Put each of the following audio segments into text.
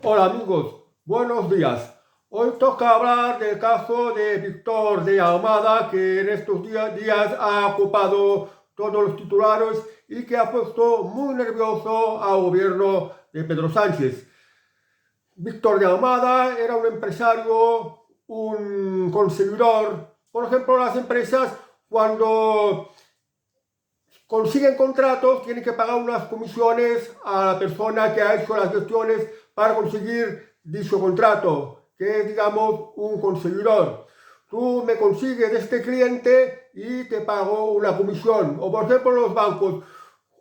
Hola amigos, buenos días. Hoy toca hablar del caso de Víctor de Almada, que en estos días ha ocupado todos los titulares y que ha puesto muy nervioso al gobierno de Pedro Sánchez. Víctor de Almada era un empresario, un conseguidor. Por ejemplo, las empresas cuando consiguen contratos tienen que pagar unas comisiones a la persona que ha hecho las gestiones para conseguir dicho contrato, que es, digamos, un conseguidor. Tú me consigues este cliente y te pago una comisión. O por ejemplo, los bancos,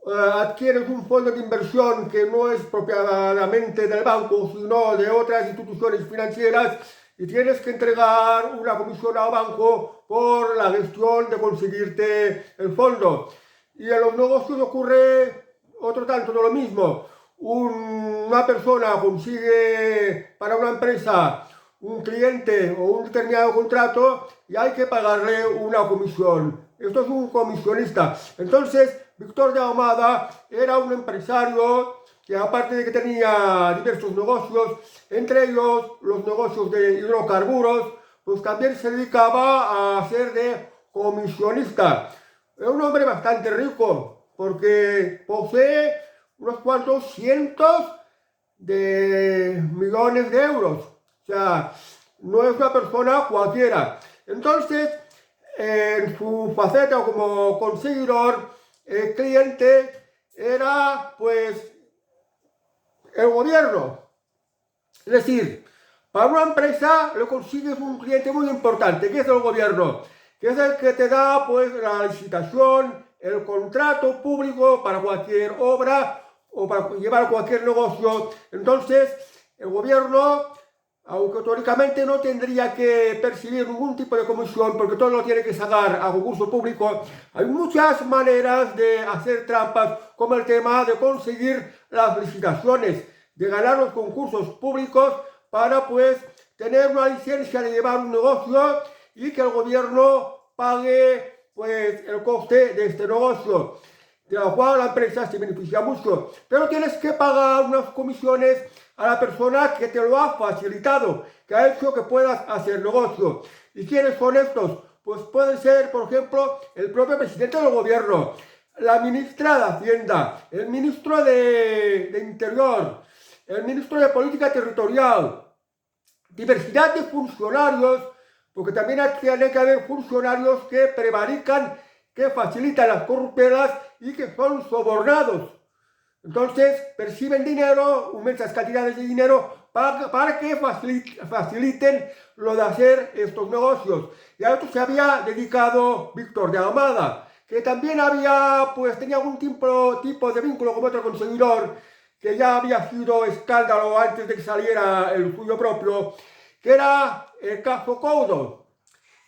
adquieres un fondo de inversión que no es propiamente del banco, sino de otras instituciones financieras y tienes que entregar una comisión al banco por la gestión de conseguirte el fondo. Y en los negocios ocurre otro tanto de lo mismo. Una persona consigue para una empresa un cliente o un determinado contrato y hay que pagarle una comisión. Esto es un comisionista. Entonces, Víctor de Almada era un empresario que, aparte de que tenía diversos negocios, entre ellos los negocios de hidrocarburos, pues también se dedicaba a ser de comisionista. Es un hombre bastante rico porque posee unos cuantos cientos de millones de euros. O sea, no es una persona cualquiera. Entonces, en su faceta como conseguidor, el cliente era pues el gobierno. Es decir, para una empresa lo consigues un cliente muy importante, que es el gobierno, que es el que te da pues la licitación, el contrato público para cualquier obra o para llevar cualquier negocio. Entonces, el gobierno, aunque teóricamente no tendría que percibir ningún tipo de comisión, porque todo lo tiene que sacar a concurso público, hay muchas maneras de hacer trampas, como el tema de conseguir las licitaciones, de ganar los concursos públicos para pues tener una licencia de llevar un negocio y que el gobierno pague pues el coste de este negocio, de la cual la empresa se beneficia mucho. Pero tienes que pagar unas comisiones a la persona que te lo ha facilitado, que ha hecho que puedas hacer negocio. ¿Y quiénes son estos? Pues puede ser, por ejemplo, el propio presidente del gobierno, la ministra de Hacienda, el ministro de Interior, el ministro de Política Territorial, diversidad de funcionarios, porque también tiene que haber funcionarios que prevarican, que facilitan las corruptelas y que son sobornados. Entonces perciben dinero, inmensas cantidades de dinero, para que faciliten lo de hacer estos negocios. Y a esto se había dedicado Víctor de Almada, que también tenía algún tipo de vínculo con otro conseguidor, que ya había sido escándalo antes de que saliera el suyo propio, que era el caso Couto,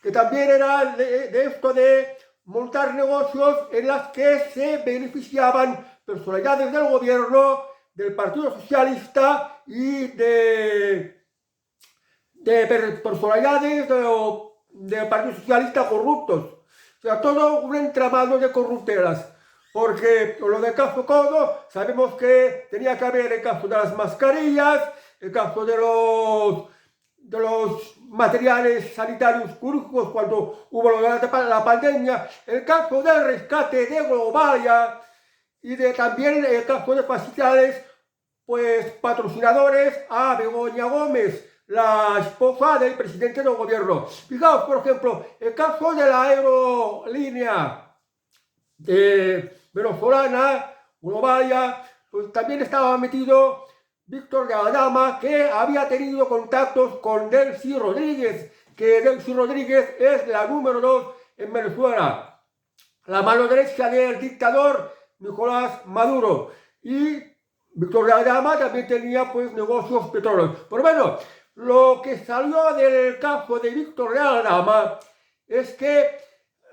que también era de esto de montar negocios en las que se beneficiaban personalidades del gobierno, del Partido Socialista y de personalidades del Partido Socialista corruptos. O sea, todo un entramado de corruptelas. Porque lo del caso Couto, sabemos que tenía que haber el caso de las mascarillas, el caso de los materiales sanitarios quirúrgicos cuando hubo la pandemia, el caso del rescate de Globalia y también el caso de facilitades pues patrocinadores a Begoña Gómez, la esposa del presidente del gobierno. Fijaos, por ejemplo, el caso de la aerolínea venezolana, Globalia, pues también estaba metido Víctor de Adama, que había tenido contactos con Delcy Rodríguez, que Delcy Rodríguez es la número 2 en Venezuela, la mano derecha del dictador Nicolás Maduro. Y Víctor de Adama también tenía pues negocios petróleos. Pero bueno, lo que salió del caso de Víctor de Adama es que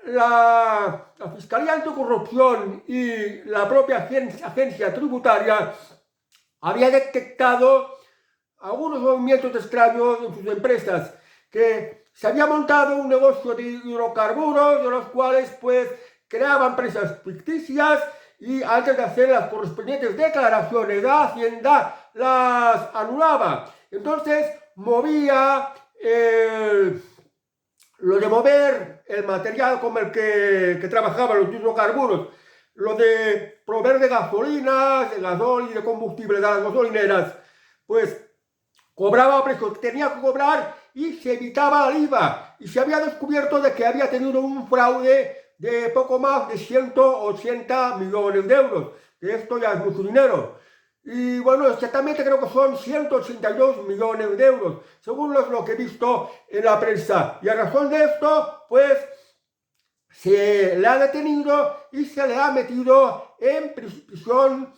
la Fiscalía Anticorrupción y la propia agencia tributaria había detectado algunos movimientos extraños en sus empresas, que se había montado un negocio de hidrocarburos, de los cuales pues creaban empresas ficticias y antes de hacer las correspondientes declaraciones a Hacienda, las anulaba. Entonces movía lo de mover el material con el que trabajaban los hidrocarburos, lo de proveer de gasolinas, de gasol y de combustible de las gasolineras, pues cobraba precios que tenía que cobrar y se evitaba el IVA. Y se había descubierto de que había tenido un fraude de poco más de 180 millones de euros, que esto ya es mucho dinero. Y bueno, exactamente creo que son 182 millones de euros, según lo que he visto en la prensa. Y a razón de esto, pues se le ha detenido y se le ha metido en prisión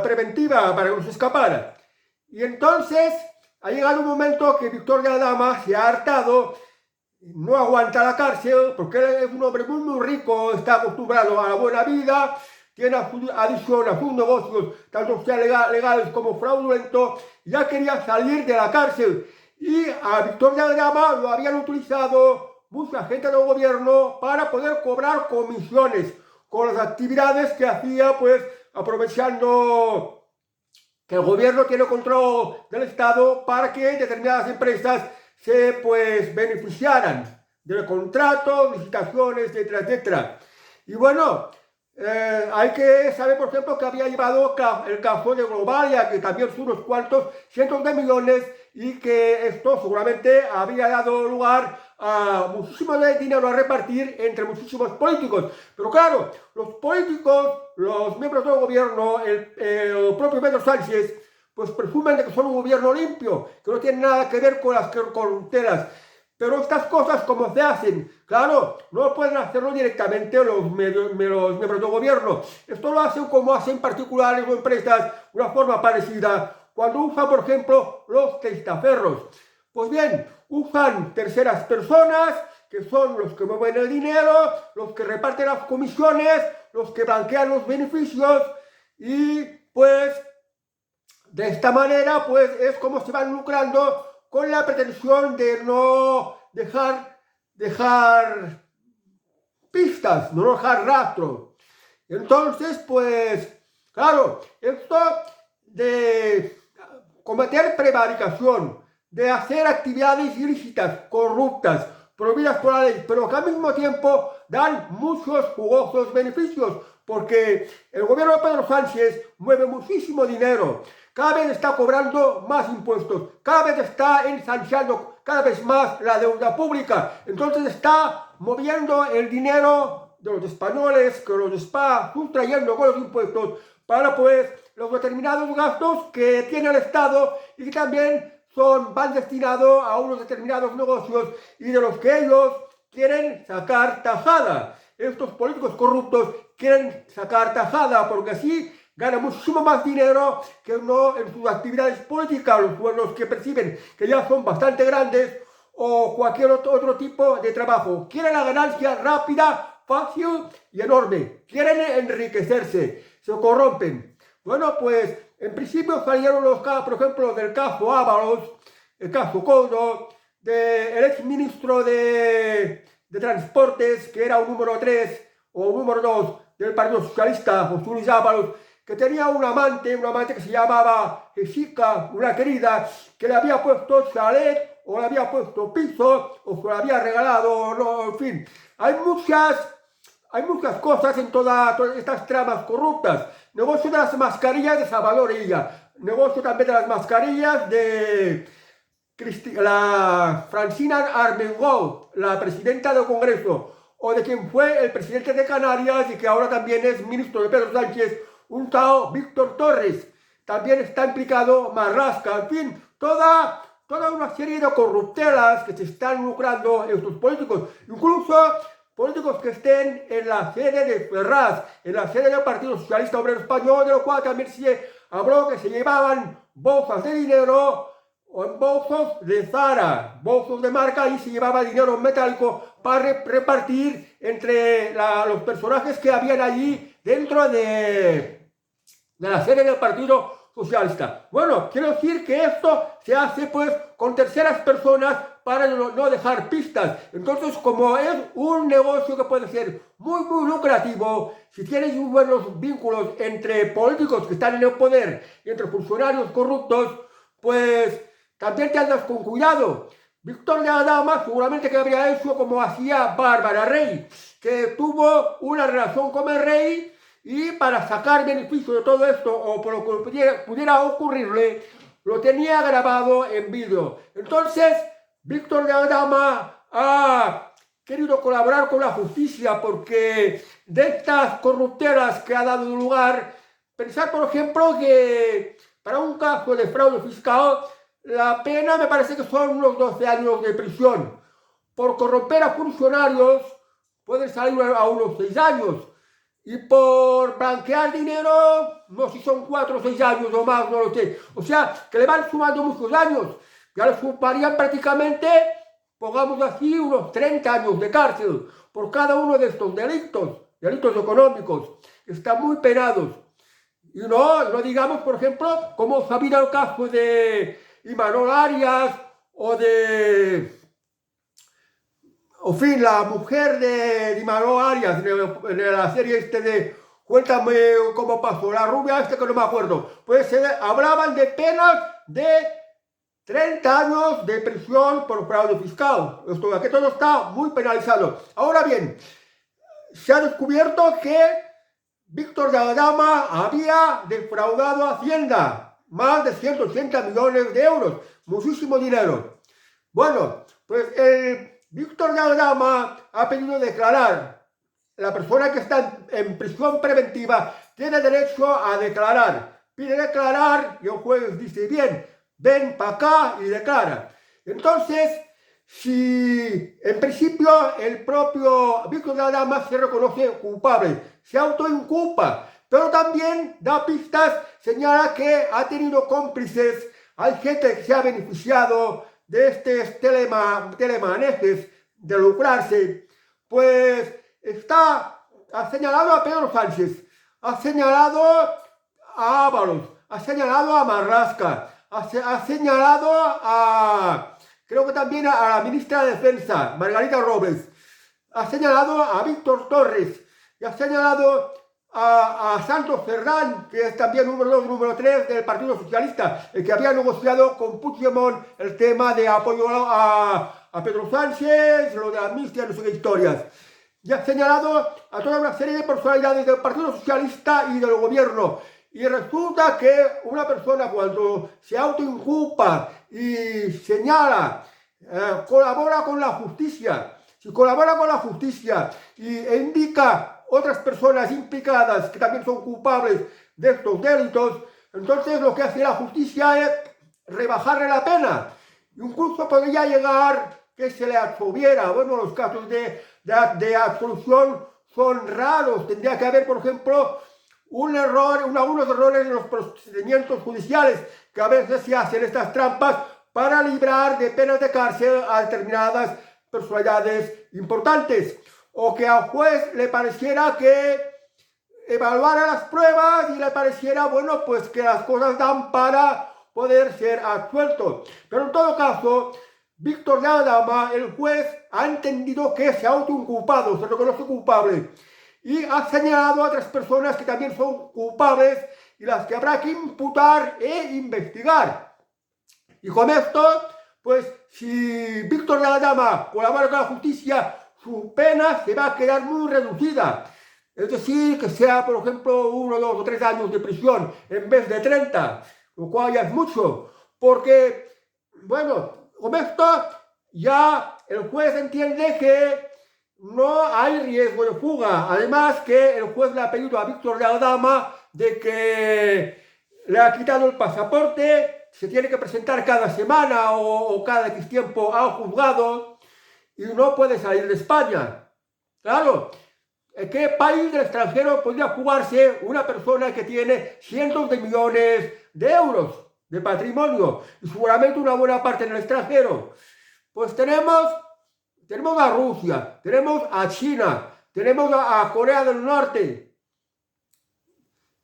preventiva para que no se escapara. Y entonces ha llegado un momento que Víctor de Adama se ha hartado, no aguanta la cárcel, porque él es un hombre muy rico, está acostumbrado a la buena vida, tiene adicción a sus negocios, tanto sean legales como fraudulentos, ya quería salir de la cárcel. Y a Víctor de Adama lo habían utilizado mucha gente del gobierno para poder cobrar comisiones con las actividades que hacía, pues aprovechando que el gobierno tiene control del Estado para que determinadas empresas se pues beneficiaran de contratos, licitaciones, etcétera, etcétera. Y bueno, hay que saber, por ejemplo, que había llevado el caso de Globalia, que también son unos cuantos cientos de millones, y que esto seguramente había dado lugar a muchísimo de dinero a repartir entre muchísimos políticos. Pero claro, los políticos, los miembros del gobierno, el propio Pedro Sánchez, pues presumen de que son un gobierno limpio, que no tiene nada que ver con las corruptelas. Pero estas cosas, ¿cómo se hacen? Claro, no pueden hacerlo directamente los miembros del gobierno. Esto lo hacen como hacen particulares o empresas, una forma parecida. Cuando usan, por ejemplo, los testaferros. Pues bien, usan terceras personas, que son los que mueven el dinero, los que reparten las comisiones, los que blanquean los beneficios, y pues de esta manera pues es como se van lucrando, con la pretensión de no dejar pistas, no dejar rastro. Entonces, pues, claro, esto de cometer prevaricación, de hacer actividades ilícitas, corruptas, prohibidas por la ley, pero que al mismo tiempo dan muchos jugosos beneficios, porque el gobierno de Pedro Sánchez mueve muchísimo dinero, cada vez está cobrando más impuestos, cada vez está ensanchando cada vez más la deuda pública, entonces está moviendo el dinero de los españoles, que los está sustrayendo con los impuestos para pues los determinados gastos que tiene el Estado y que también van destinados a unos determinados negocios y de los que ellos quieren sacar tajada. Estos políticos corruptos quieren sacar tajada porque así ganan muchísimo más dinero que no en sus actividades políticas, los sueldos que perciben, que ya son bastante grandes, o cualquier otro tipo de trabajo. Quieren la ganancia rápida, fácil y enorme. Quieren enriquecerse, se corrompen. Bueno, pues en principio salieron los casos, por ejemplo, del caso Ábalos, el caso Coldo, del exministro de Transportes, que era un número 3 o un número 2 del Partido Socialista, José Luis Ábalos, que tenía un amante que se llamaba Jessica, una querida, que le había puesto chalet, o le había puesto piso, o se lo había regalado, no, en fin. Hay muchas cosas en todas estas tramas corruptas. Negocio de las mascarillas de Salvador Illa, negocio también de las mascarillas de la Francina Armengol, la presidenta del Congreso, o de quien fue el presidente de Canarias y que ahora también es ministro de Pedro Sánchez, un tal Víctor Torres. También está implicado Marlaska, en fin, toda una serie de corruptelas que se están lucrando estos políticos, incluso políticos que estén en la sede de Ferraz, en la sede del Partido Socialista Obrero Español, de lo cual también se habló que se llevaban bolsas de dinero o en bolsos de Zara, bolsos de marca, y se llevaba dinero metálico para repartir entre los personajes que habían allí dentro de la sede del Partido Socialista. Bueno, quiero decir que esto se hace pues con terceras personas para no dejar pistas. Entonces, como es un negocio que puede ser muy, muy lucrativo, si tienes buenos vínculos entre políticos que están en el poder y entre funcionarios corruptos, pues también te andas con cuidado. Víctor de Adama seguramente que habría hecho como hacía Bárbara Rey, que tuvo una relación con el rey y para sacar beneficio de todo esto o por lo que pudiera ocurrirle, lo tenía grabado en vídeo. Entonces, Víctor de Adama ha querido colaborar con la justicia porque de estas corruptelas que ha dado lugar, pensar por ejemplo que para un caso de fraude fiscal, la pena me parece que son unos 12 años de prisión. Por corromper a funcionarios pueden salir a unos 6 años. Y por blanquear dinero, no sé si son 4 o 6 años o más, no lo sé. O sea, que le van sumando muchos años. Ya le sumarían prácticamente, pongamos así, unos 30 años de cárcel por cada uno de estos delitos económicos. Están muy penados. Y no digamos, por ejemplo, como ha habido el caso de Imanol Arias o de... En fin, la mujer de Imanol Arias en la serie de Cuéntame cómo pasó, la rubia que no me acuerdo, pues hablaban de penas de 30 años de prisión por fraude fiscal. Aquí todo está muy penalizado. Ahora bien, se ha descubierto que Víctor de Adama había defraudado a Hacienda más de 180 millones de euros, muchísimo dinero. Bueno, pues el Víctor de Adama ha pedido declarar. La persona que está en prisión preventiva tiene derecho a declarar. Pide declarar y el juez dice, bien, ven para acá y declara. Entonces, si en principio el propio Víctor de Adama se reconoce culpable, se autoinculpa, pero también da pistas, señala que ha tenido cómplices, hay gente que se ha beneficiado de estos telemanejes de lucrarse, pues ha señalado a Pedro Sánchez, ha señalado a Ábalos, ha señalado a Marlaska, ha señalado a, creo que también a la ministra de Defensa, Margarita Robles, ha señalado a Víctor Torres, y ha señalado a Santos Cerdán, que es también número 3 del Partido Socialista, el que había negociado con Puigdemont el tema de apoyo a Pedro Sánchez, lo de la amnistía, no sé qué historias. Y ha señalado a toda una serie de personalidades del Partido Socialista y del gobierno. Y resulta que una persona cuando se autoinculpa y señala, colabora con la justicia, si colabora con la justicia e indica otras personas implicadas que también son culpables de estos delitos, entonces lo que hace la justicia es rebajarle la pena. Incluso podría llegar que se le absolviera. Bueno, los casos de absolución son raros. Tendría que haber, por ejemplo, algunos errores en los procedimientos judiciales, que a veces se hacen estas trampas para librar de penas de cárcel a determinadas personalidades importantes. O que al juez le pareciera que evaluara las pruebas y le pareciera, bueno, pues que las cosas dan para poder ser absuelto. Pero en todo caso, Víctor de Adama, el juez, ha entendido que se ha autoinculpado, se reconoce culpable. Y ha señalado a otras personas que también son culpables y las que habrá que imputar e investigar. Y con esto, pues si Víctor de Adama colabora con la justicia, su pena se va a quedar muy reducida. Es decir, que sea, por ejemplo, 1, 2 o 3 años de prisión en vez de 30, lo cual ya es mucho. Porque, bueno, con esto ya el juez entiende que no hay riesgo de fuga. Además que el juez le ha pedido a Víctor de Adama de que le ha quitado el pasaporte, se tiene que presentar cada semana o cada X tiempo al juzgado y no puede salir de España. Claro, ¿en qué país del extranjero podría jugarse una persona que tiene cientos de millones de euros de patrimonio y seguramente una buena parte en el extranjero? Pues tenemos a Rusia, tenemos a China, tenemos a Corea del Norte,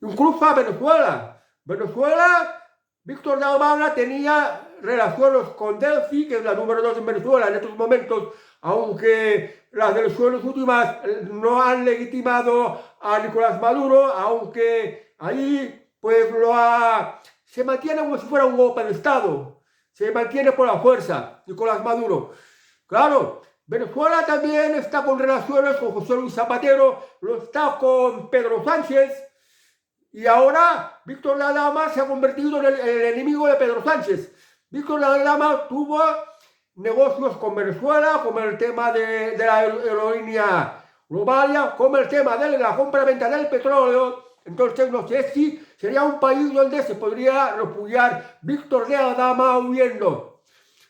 incluso a Venezuela. Venezuela Víctor de Almagro tenía relaciones con Delphi, que es la número 2 en Venezuela en estos momentos, aunque las elecciones últimas no han legitimado a Nicolás Maduro, aunque ahí pues se mantiene como si fuera un golpe de Estado, se mantiene por la fuerza Nicolás Maduro. Claro, Venezuela también está con relaciones con José Luis Zapatero, lo está con Pedro Sánchez, y ahora Víctor La Lama se ha convertido en el enemigo de Pedro Sánchez. Víctor La Lama tuvo negocios con Venezuela, como el tema de la aerolínea Globalia, como el tema de la compra-venta del petróleo. Entonces no sé si sería un país donde se podría refugiar Víctor La Lama huyendo.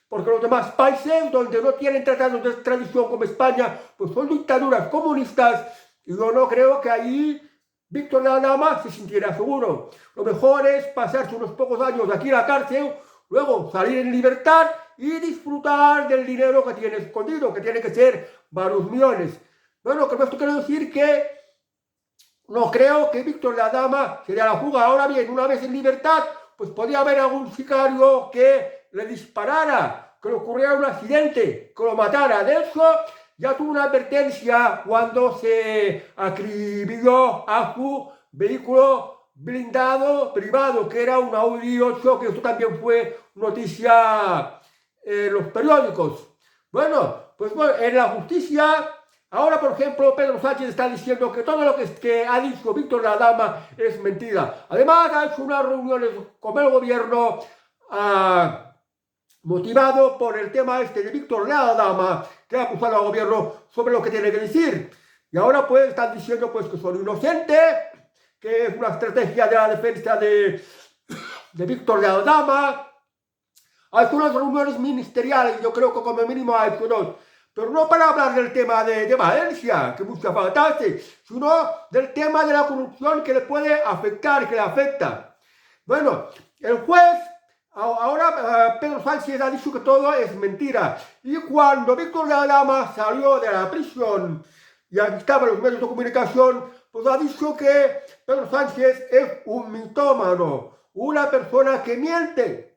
Porque los demás países donde no tienen tratados de extradición como España, pues son dictaduras comunistas, y yo no creo que ahí Víctor La Lama se sintiera seguro. Lo mejor es pasarse unos pocos años aquí en la cárcel, luego salir en libertad y disfrutar del dinero que tiene escondido, que tiene que ser varios millones. Bueno, con esto quiero decir que no creo que Víctor La Lama sería la fuga. Ahora bien, una vez en libertad, pues podría haber algún sicario que le disparara, que le ocurriera un accidente, que lo matara. De eso ya tuvo una advertencia cuando se acribilló a su vehículo blindado privado, que era un Audi 8, que eso también fue noticia en los periódicos. Bueno, pues bueno, en la justicia, ahora por ejemplo, Pedro Sánchez está diciendo que todo lo que ha dicho Víctor La Lama es mentira. Además, ha hecho unas reuniones con el gobierno motivado por el tema este de Víctor La Lama, que ha acusado al gobierno sobre lo que tiene que decir. Y ahora pues están diciendo pues que son inocentes, que es una estrategia de la defensa de Víctor La Lama. Hay unas reuniones ministeriales, yo creo que como mínimo hay dos, pero no para hablar del tema de Valencia, que mucha falta hace, sino del tema de la corrupción que le puede afectar, que le afecta. Bueno, el juez, ahora Pedro Sánchez ha dicho que todo es mentira, y cuando Víctor La Lama salió de la prisión y estaba en los medios de comunicación, pues ha dicho que Pedro Sánchez es un mitómano, una persona que miente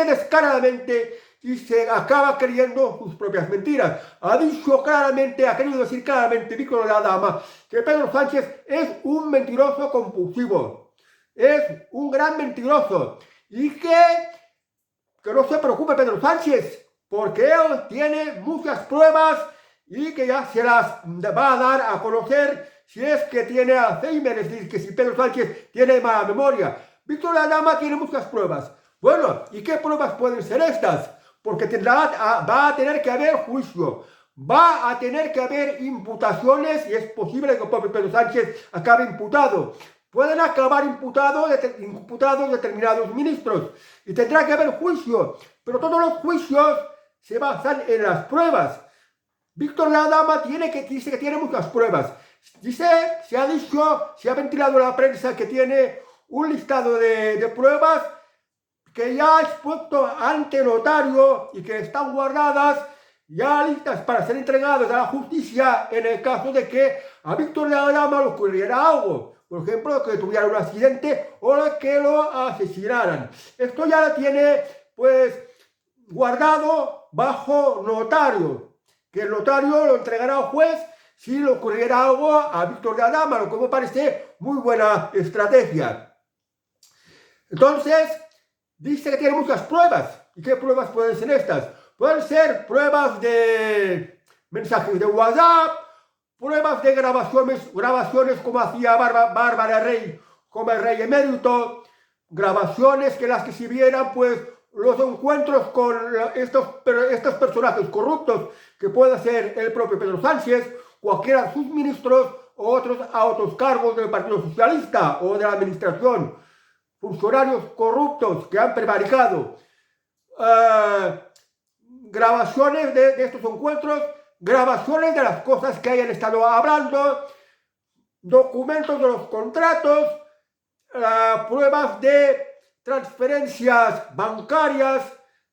descaradamente y se acaba creyendo sus propias mentiras. Ha dicho claramente, ha querido decir claramente Víctor La Lama que Pedro Sánchez es un mentiroso compulsivo, es un gran mentiroso, y que no se preocupe Pedro Sánchez, porque él tiene muchas pruebas y que ya se las va a dar a conocer si es que tiene Alzheimer, es decir, que si Pedro Sánchez tiene mala memoria. Víctor La Lama tiene muchas pruebas. Bueno, ¿y qué pruebas pueden ser estas? Porque va a tener que haber juicio, va a tener que haber imputaciones, y es posible que el propio Pedro Sánchez acabe imputado. Pueden acabar imputados determinados ministros, y tendrá que haber juicio, pero todos los juicios se basan en las pruebas. Víctor La Lama dice que tiene muchas pruebas. Se ha dicho, se ha ventilado en la prensa que tiene un listado de pruebas que ya ha expuesto ante notario y que están guardadas ya listas para ser entregadas a la justicia en el caso de que a Víctor La Lama le ocurriera algo. Por ejemplo, que tuviera un accidente o que lo asesinaran. Esto ya lo tiene, pues, guardado bajo notario, que el notario lo entregará al juez si le ocurriera algo a Víctor La Lama, lo que me parece muy buena estrategia. Entonces, dice que tiene muchas pruebas. ¿Y qué pruebas pueden ser estas? Pueden ser pruebas de mensajes de WhatsApp, pruebas de grabaciones como hacía Bárbara Rey, como el rey emérito, grabaciones que las que se vieran, pues, los encuentros con estos personajes corruptos, que puede ser el propio Pedro Sánchez, cualquiera de sus ministros o otros altos cargos del Partido Socialista o de la administración, funcionarios corruptos que han prevaricado, grabaciones de estos encuentros, grabaciones de las cosas que hayan estado hablando, documentos de los contratos, pruebas de transferencias bancarias,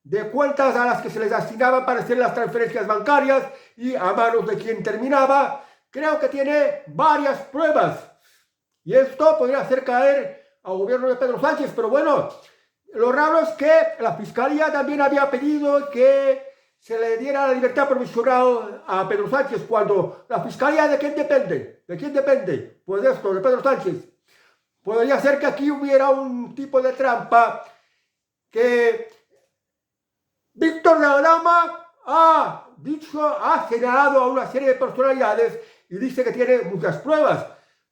de cuentas a las que se les asignaban para hacer las transferencias bancarias y a manos de quien terminaba. Creo que tiene varias pruebas y esto podría hacer caer al gobierno de Pedro Sánchez, pero bueno, Lo raro es que la Fiscalía también había pedido que se le diera la libertad provisional a Pedro Sánchez, cuando la Fiscalía, ¿de quién depende? ¿De quién depende? Pues de esto, de Pedro Sánchez. Podría ser que aquí hubiera un tipo de trampa, que Víctor de la Dama ha señalado a una serie de personalidades y dice que tiene muchas pruebas.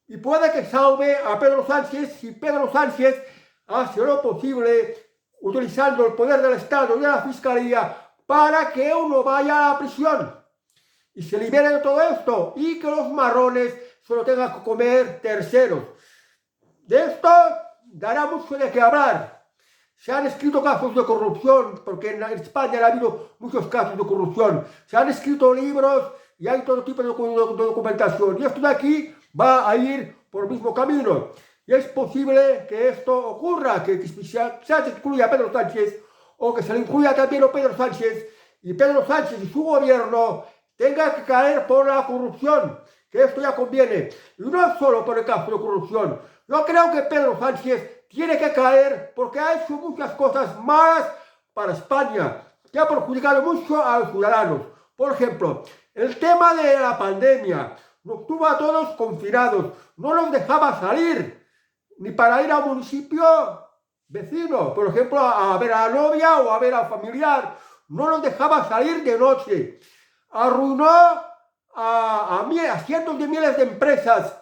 Y puede que salve a Pedro Sánchez si Pedro Sánchez hace lo posible, utilizando el poder del Estado y de la Fiscalía, para que uno vaya a la prisión y se libere de todo esto, y que los marrones se lo tengan que comer terceros. De esto dará mucho de qué hablar. Se han escrito casos de corrupción, porque en España ha habido muchos casos de corrupción. Se han escrito libros y hay todo tipo de documentación. Y esto de aquí va a ir por el mismo camino. Y es posible que esto ocurra, que se incluya a Pedro Sánchez, o que se le incluya también a Pedro Sánchez, y Pedro Sánchez y su gobierno tenga que caer por la corrupción, que esto ya conviene. Y no solo por el caso de corrupción. Yo creo que Pedro Sánchez tiene que caer porque ha hecho muchas cosas malas para España, que ha perjudicado mucho a los ciudadanos. Por ejemplo, el tema de la pandemia nos tuvo a todos confinados, no nos dejaba salir, ni para ir a un municipio vecino, por ejemplo, a ver a la novia o a ver al familiar, no nos dejaba salir de noche. Arruinó a cientos de miles de empresas,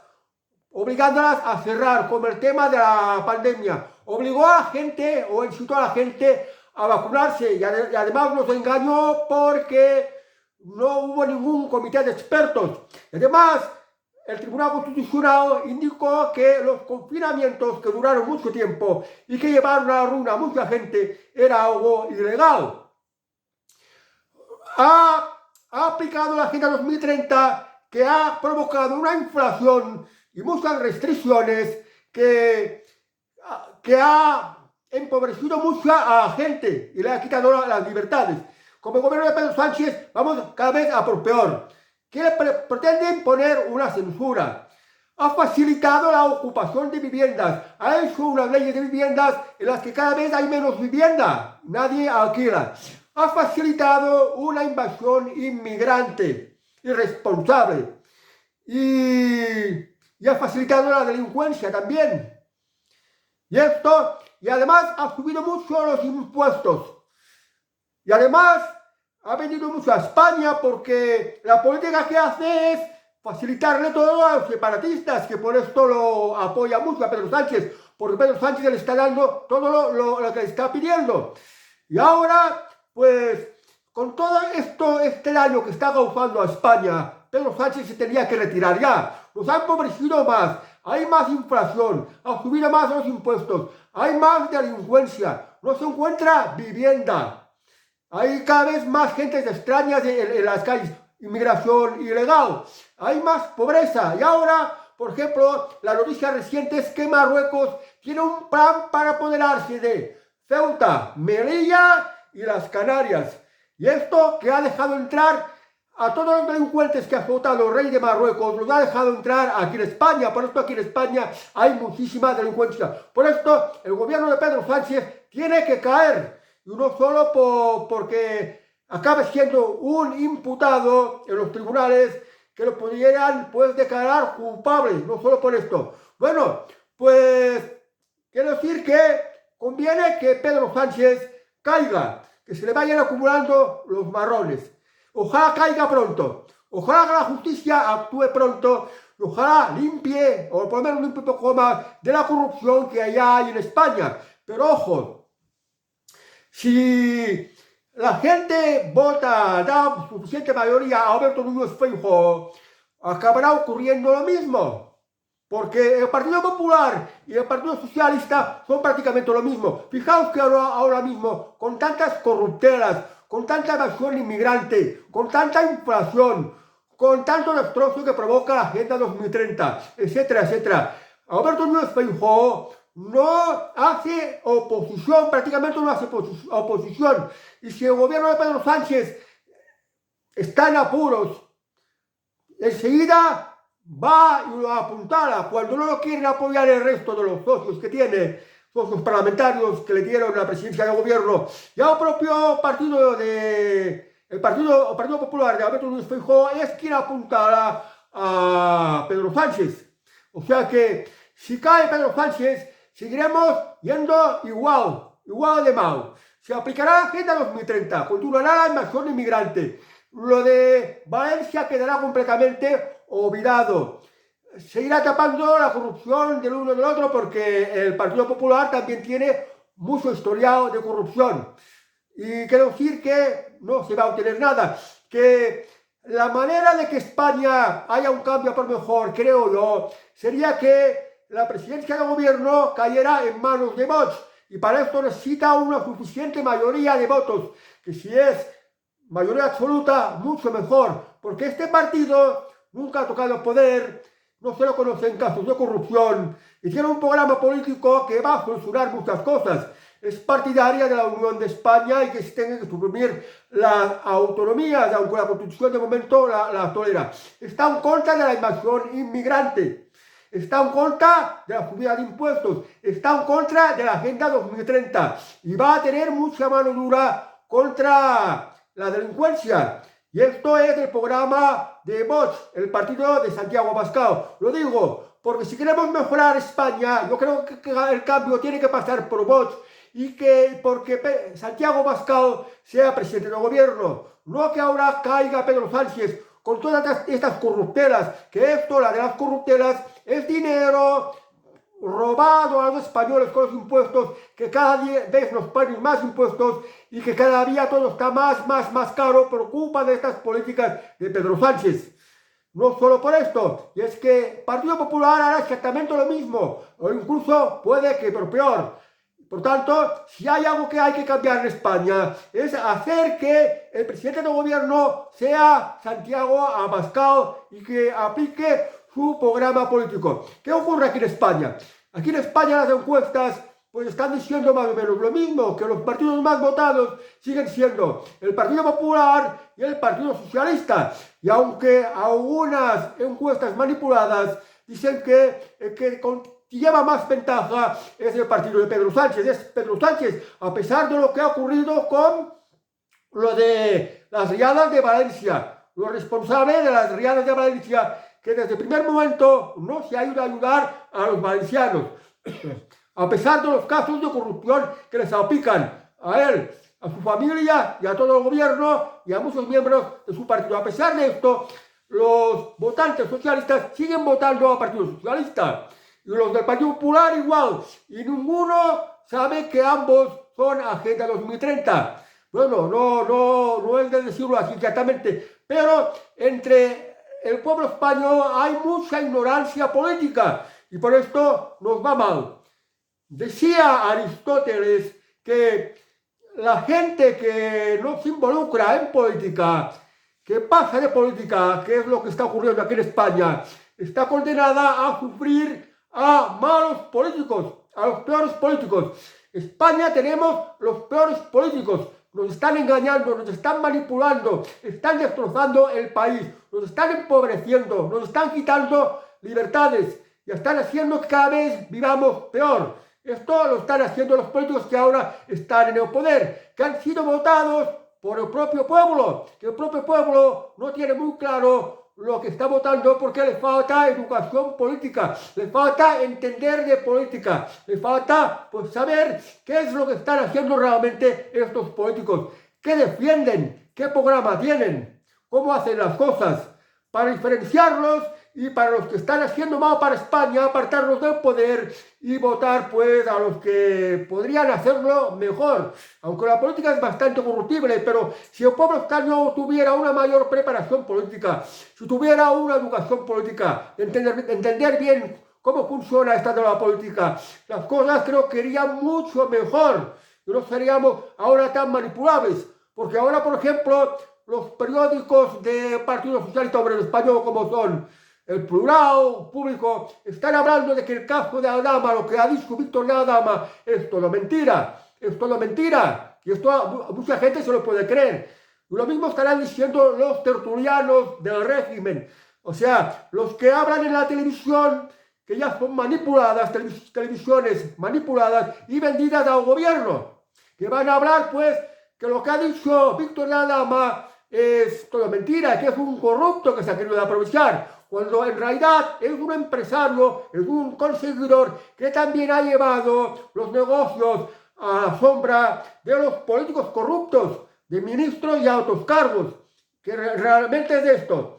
obligándolas a cerrar con el tema de la pandemia. Obligó a la gente, o incitó a la gente a vacunarse, y además nos engañó porque no hubo ningún comité de expertos. Además, el Tribunal Constitucional indicó que los confinamientos que duraron mucho tiempo y que llevaron a la ruina a mucha gente era algo ilegal. Ha aplicado la Agenda 2030, que ha provocado una inflación y muchas restricciones que ha empobrecido mucho a la gente y le ha quitado las libertades. Como el gobierno de Pedro Sánchez vamos cada vez a por peor. Pretende imponer una censura. Ha facilitado la ocupación de viviendas. Ha hecho unas leyes de viviendas en las que cada vez hay menos vivienda. Nadie alquila. Ha facilitado una invasión inmigrante irresponsable. Y ha facilitado la delincuencia también. Y además ha subido mucho los impuestos. Y además ha venido mucho a España, porque la política que hace es facilitarle todo a los separatistas, que por esto lo apoya mucho a Pedro Sánchez, porque Pedro Sánchez le está dando todo lo que le está pidiendo. Y ahora, pues, con todo esto, este daño que está causando a España, Pedro Sánchez se tenía que retirar ya. Nos ha empobrecido más, hay más inflación, ha subido más los impuestos, hay más delincuencia, no se encuentra vivienda. Hay cada vez más gentes extrañas en las calles, inmigración ilegal, hay más pobreza. Y ahora, por ejemplo, la noticia reciente es que Marruecos tiene un plan para apoderarse de Ceuta, Melilla y las Canarias. Y esto, que ha dejado entrar a todos los delincuentes que ha soltado el rey de Marruecos, los ha dejado entrar aquí en España. Por esto aquí en España hay muchísima delincuencia. Por esto el gobierno de Pedro Sánchez tiene que caer. Y no solo porque acabe siendo un imputado en los tribunales, que lo pudieran pues declarar culpable, no solo por esto. Bueno, pues quiero decir que conviene que Pedro Sánchez caiga, que se le vayan acumulando los marrones. Ojalá caiga pronto, ojalá la justicia actúe pronto, y ojalá limpie, o por lo menos limpie un poco más de la corrupción que allá hay en España. Pero ojo, si la gente vota, da suficiente mayoría a Alberto Núñez Feijóo, acabará ocurriendo lo mismo. Porque el Partido Popular y el Partido Socialista son prácticamente lo mismo. Fijaos que ahora mismo, con tantas corruptelas, con tanta evasión inmigrante, con tanta inflación, con tanto destrozo que provoca la Agenda 2030, etcétera, etcétera, Alberto Núñez Feijóo no hace oposición, prácticamente no hace oposición. Y si el gobierno de Pedro Sánchez está en apuros, enseguida va y lo apuntala. Cuando no lo quieren apoyar el resto de los socios que tiene, socios parlamentarios que le dieron la presidencia del gobierno, y al propio Partido Popular de Alberto Núñez Feijóo es quien apuntará a Pedro Sánchez. O sea que si cae Pedro Sánchez, seguiremos yendo igual de mal. Se aplicará la Agenda 2030, continuará la invasión inmigrante. Lo de Valencia quedará completamente olvidado. Se irá tapando la corrupción del uno y del otro porque el Partido Popular también tiene mucho historial de corrupción. Y quiero decir que no se va a obtener nada. Que la manera de que España haya un cambio por mejor, creo yo, sería que la presidencia del gobierno cayera en manos de Vox. Y para esto necesita una suficiente mayoría de votos. Que si es mayoría absoluta, mucho mejor. Porque este partido nunca ha tocado poder, no se lo conocen casos de corrupción y tiene un programa político que va a censurar muchas cosas. Es partidaria de la Unión de España y que se tenga que suprimir las autonomías, aunque la Constitución de momento la tolera. Está en contra de la invasión inmigrante, está en contra de la subida de impuestos, está en contra de la Agenda 2030 y va a tener mucha mano dura contra la delincuencia. Y esto es el programa de Vox, el partido de Santiago Abascal. Lo digo porque si queremos mejorar España, yo creo que el cambio tiene que pasar por Vox y que porque Santiago Abascal sea presidente del gobierno, no que ahora caiga Pedro Sánchez con todas estas corruptelas, que esto, la de las corruptelas, es dinero robado a los españoles con los impuestos, que cada vez nos ponen más impuestos y que cada día todo está más caro por culpa de estas políticas de Pedro Sánchez. No solo por esto, y es que el Partido Popular hará exactamente lo mismo, o incluso puede que por peor. Por tanto, si hay algo que hay que cambiar en España, es hacer que el presidente del gobierno sea Santiago Abascal y que aplique su programa político. ¿Qué ocurre aquí en España? Aquí en España las encuestas pues están diciendo más o menos lo mismo, que los partidos más votados siguen siendo el Partido Popular y el Partido Socialista. Y aunque algunas encuestas manipuladas dicen que lleva más ventaja es el partido de Pedro Sánchez. Es Pedro Sánchez, a pesar de lo que ha ocurrido con lo de las riadas de Valencia. Los responsables de las riadas de Valencia, que desde el primer momento no se ayuda a ayudar a los valencianos. A pesar de los casos de corrupción que les salpican a él, a su familia y a todo el gobierno y a muchos miembros de su partido. A pesar de esto, los votantes socialistas siguen votando al Partido Socialista. Y los del Partido Popular igual. Y ninguno sabe que ambos son Agenda 2030. Bueno, no es de decirlo así exactamente. Pero entre el pueblo español hay mucha ignorancia política. Y por esto nos va mal. Decía Aristóteles que la gente que no se involucra en política, que pasa de política, que es lo que está ocurriendo aquí en España, está condenada a sufrir a malos políticos, a los peores políticos. España tenemos los peores políticos. Nos están engañando, nos están manipulando, están destrozando el país, nos están empobreciendo, nos están quitando libertades y están haciendo que cada vez vivamos peor. Esto lo están haciendo los políticos que ahora están en el poder, que han sido votados por el propio pueblo, que el propio pueblo no tiene muy claro lo que está votando porque le falta educación política, le falta entender de política, le falta pues saber qué es lo que están haciendo realmente estos políticos, qué defienden, qué programa tienen, cómo hacen las cosas, para diferenciarlos y para los que están haciendo mal para España, apartarlos del poder y votar pues a los que podrían hacerlo mejor. Aunque la política es bastante corruptible, pero si el pueblo español tuviera una mayor preparación política, si tuviera una educación política, entender bien cómo funciona esta nueva política, las cosas creo que irían mucho mejor y no seríamos ahora tan manipulables. Porque ahora, por ejemplo, los periódicos de Partido Socialista Obrero Español como son el Plural, Público, están hablando de que el caso de Aldama, lo que ha dicho Víctor de Aldama, es todo mentira, y esto a mucha gente se lo puede creer. Y lo mismo estarán diciendo los tertulianos del régimen, o sea, los que hablan en la televisión que ya son manipuladas, televisiones manipuladas y vendidas al gobierno, que van a hablar pues que lo que ha dicho Víctor de Adama es toda mentira, que es un corrupto que se ha querido aprovechar, cuando en realidad es un empresario, es un conseguidor que también ha llevado los negocios a la sombra de los políticos corruptos, de ministros y altos cargos, que realmente es de esto.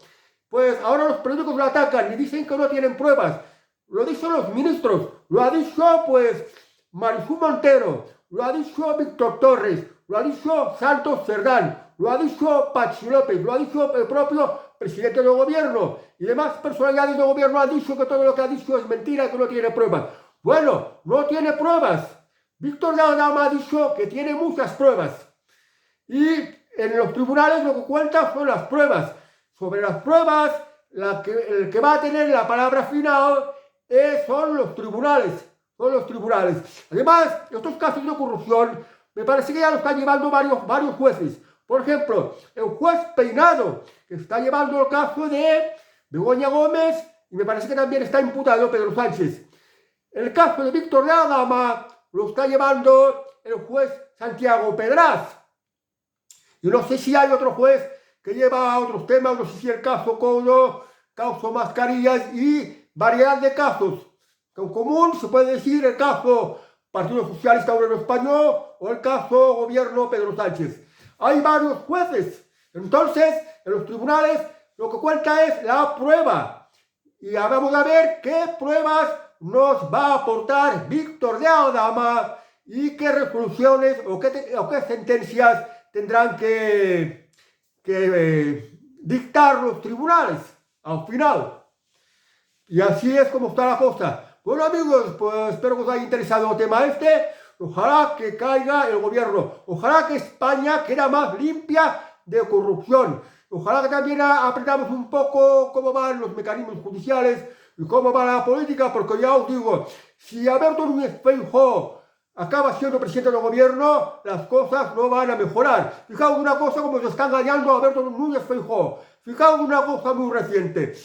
Pues ahora los políticos lo atacan y dicen que no tienen pruebas. Lo dicen los ministros, lo ha dicho pues Marisú Montero, lo ha dicho Víctor Torres, lo ha dicho Santos Cerdán, lo ha dicho Patxi López, lo ha dicho el propio presidente del gobierno y demás personalidades del gobierno han dicho que todo lo que ha dicho es mentira, que no tiene pruebas. Bueno, no tiene pruebas. Víctor de Adama ha dicho que tiene muchas pruebas y en los tribunales lo que cuenta son las pruebas. Sobre las pruebas, el que va a tener la palabra final son los tribunales. Son los tribunales. Además, estos casos de corrupción me parece que ya lo están llevando varios jueces. Por ejemplo, el juez Peinado, que está llevando el caso de Begoña Gómez y me parece que también está imputado Pedro Sánchez. El caso de Víctor de Adama lo está llevando el juez Santiago Pedraz. Y no sé si hay otro juez que lleva otros temas, no sé si el caso Codo, caso Mascarillas y variedad de casos. En común se puede decir el caso Partido Socialista Obrero Español o el caso Gobierno Pedro Sánchez. Hay varios jueces. Entonces, en los tribunales lo que cuenta es la prueba. Y vamos a ver qué pruebas nos va a aportar Víctor de Adama y qué resoluciones o qué sentencias tendrán que dictar los tribunales al final. Y así es como está la cosa. Bueno amigos, pues espero que os haya interesado el tema este. Ojalá que caiga el gobierno. Ojalá que España quede más limpia de corrupción. Ojalá que también aprendamos un poco cómo van los mecanismos judiciales y cómo va la política, porque ya os digo, si Alberto Núñez Feijóo acaba siendo presidente del gobierno, las cosas no van a mejorar. Fijaos una cosa como se está engañando a Alberto Núñez Feijóo. Fijaos una cosa muy reciente.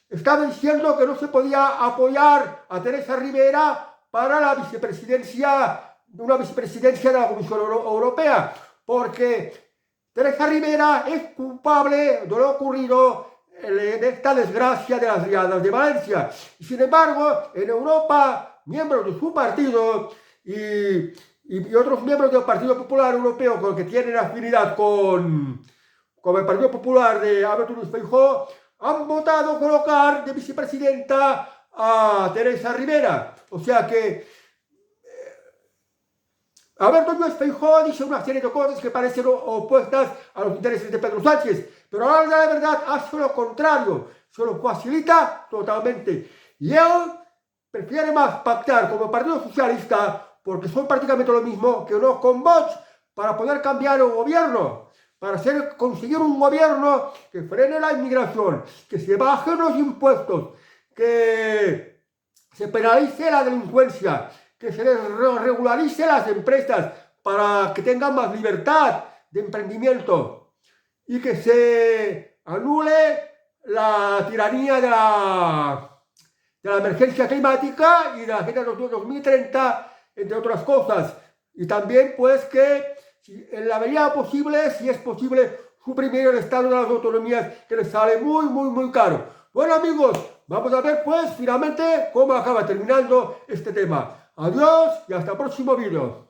Estaba diciendo que no se podía apoyar a Teresa Rivera para la vicepresidencia, una vicepresidencia de la Comisión Europea, porque Teresa Rivera es culpable de lo ocurrido en esta desgracia de las riadas de Valencia. Y sin embargo, en Europa, miembros de su partido y otros miembros del Partido Popular Europeo con que tienen afinidad con el Partido Popular de Alberto Núñez Feijóo, han votado colocar de vicepresidenta a Teresa Rivera. O sea que Alberto Núñez Feijóo dice una serie de cosas que parecen opuestas a los intereses de Pedro Sánchez, pero ahora la verdad hace lo contrario, se lo facilita totalmente. Y él prefiere más pactar como Partido Socialista, porque son prácticamente lo mismo, que no con Vox, para poder cambiar el gobierno, para conseguir un gobierno que frene la inmigración, que se bajen los impuestos, que se penalice la delincuencia, que se regularice las empresas para que tengan más libertad de emprendimiento y que se anule la tiranía de la emergencia climática y de la Agenda 2030, entre otras cosas. Y también pues que en la medida posible, si es posible, suprimir el estado de las autonomías, que les sale muy caro. Bueno amigos, vamos a ver pues finalmente cómo acaba terminando este tema. Adiós y hasta el próximo vídeo.